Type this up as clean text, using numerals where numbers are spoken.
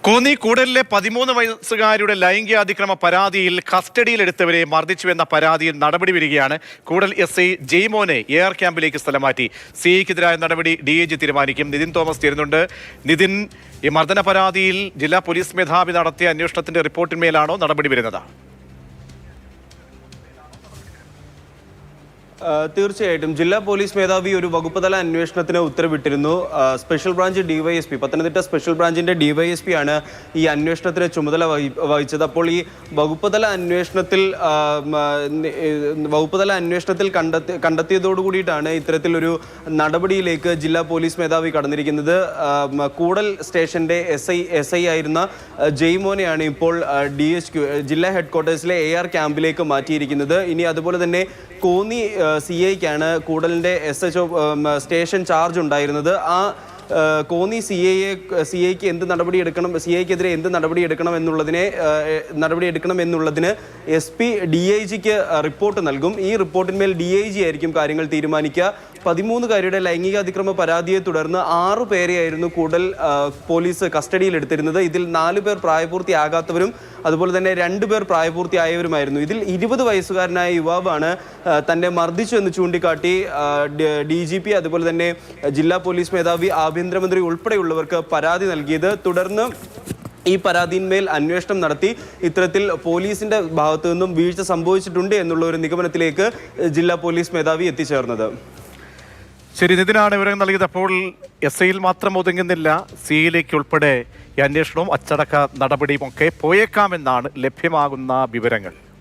കോന്നി കൂടലിലെ 13 വയസ്സുകാരുടെ ലൈംഗിക അതിക്രമ പരാതിയിൽ കസ്റ്റഡിയിലെടുത്തവരെ മർദ്ദിച്ചുവെന്ന പരാതിയിൽ നടപടി വരികയാണ്. കൂടൽ SI ജെയ്മോനെ AR ക്യാമ്പിലേക്ക് സ്ഥലം മാറ്റി. CIക്കെതിരായ നടപടി DIG തീരുമാനിക്കും. നിതിൻ തോമസ് ചേരുന്നുണ്ട്. നിതിൻ, ഈ മർദ്ദന പരാതിയിൽ ജില്ലാ പോലീസ് മേധാവി നടത്തിയ അന്വേഷണത്തിന്റെ റിപ്പോർട്ടിന്മേലാണോ നടപടി വരുന്നത്? തീർച്ചയായിട്ടും ജില്ലാ പോലീസ് മേധാവി ഒരു വകുപ്പുതല അന്വേഷണത്തിന് ഉത്തരവിട്ടിരുന്നു. Special branch DYSP, Pathanamthitta special ബ്രാഞ്ചിന്റെ DYSP ആണ് ഈ അന്വേഷണത്തിന് ചുമതല വഹിച്ചത്. അപ്പോൾ ഈ വകുപ്പുതല അന്വേഷണത്തിൽ കണ്ടെത്തിയതോടുകൂടിയിട്ടാണ് ഇത്തരത്തിലൊരു നടപടിയിലേക്ക് ജില്ലാ പോലീസ് മേധാവി കടന്നിരിക്കുന്നത്. കൂടൽ സ്റ്റേഷന്റെ SI ആയിരുന്ന ജെയ്മോനെയാണ് ഇപ്പോൾ DHQ ജില്ലാ ഹെഡ്ക്വാർട്ടേഴ്സിലെ AR ക്യാമ്പിലേക്ക് മാറ്റിയിരിക്കുന്നത്. ഇനി അതുപോലെ തന്നെ കോന്നി CIക്കാണ് കൂടലിൻ്റെ SHO സ്റ്റേഷൻ ചാർജ് ഉണ്ടായിരുന്നത്. ആ കോന്നി CIക്ക് എന്ത് നടപടിയെടുക്കണം, CIക്കെതിരെ എന്ത് നടപടിയെടുക്കണം എന്നുള്ളതിന് SP DIGക്ക് റിപ്പോർട്ട് നൽകും. ഈ റിപ്പോർട്ടിന്മേൽ DIG ആയിരിക്കും കാര്യങ്ങൾ തീരുമാനിക്കുക. 13കാരുടെ ലൈംഗിക അതിക്രമ പരാതിയെ തുടർന്ന് 6 പേരെയായിരുന്നു കൂടൽ പോലീസ് കസ്റ്റഡിയിലെടുത്തിരുന്നത്. ഇതിൽ 4 പേർ പ്രായപൂർത്തിയാകാത്തവരും അതുപോലെ തന്നെ 2 പേർ പ്രായപൂർത്തിയായവരുമായിരുന്നു. ഇതിൽ 20 വയസ്സുകാരനായ യുവാവാണ് തന്നെ മർദ്ദിച്ചു എന്ന് ചൂണ്ടിക്കാട്ടി DGP അതുപോലെ തന്നെ ജില്ലാ പോലീസ് മേധാവി, ആഭ്യന്തരമന്ത്രി ഉൾപ്പെടെയുള്ളവർക്ക് പരാതി നൽകിയത്. തുടർന്ന് ഈ പരാതിന്മേൽ അന്വേഷണം നടത്തി ഇത്തരത്തിൽ പോലീസിന്റെ ഭാഗത്തു നിന്നും വീഴ്ച സംഭവിച്ചിട്ടുണ്ട് എന്നുള്ള ഒരു നിഗമനത്തിലേക്ക് ജില്ലാ പോലീസ് മേധാവി എത്തിച്ചേർന്നത്. ശരി, നിതിനാണ് വിവരങ്ങൾ നൽകിയത്. അപ്പോൾ SIയിൽ മാത്രം ഒതുങ്ങുന്നില്ല, CIയിലേക്ക് ഉൾപ്പെടെ ഈ അന്വേഷണവും അച്ചടക്ക നടപടിയും ഒക്കെ പോയേക്കാമെന്നാണ് ലഭ്യമാകുന്ന വിവരങ്ങൾ.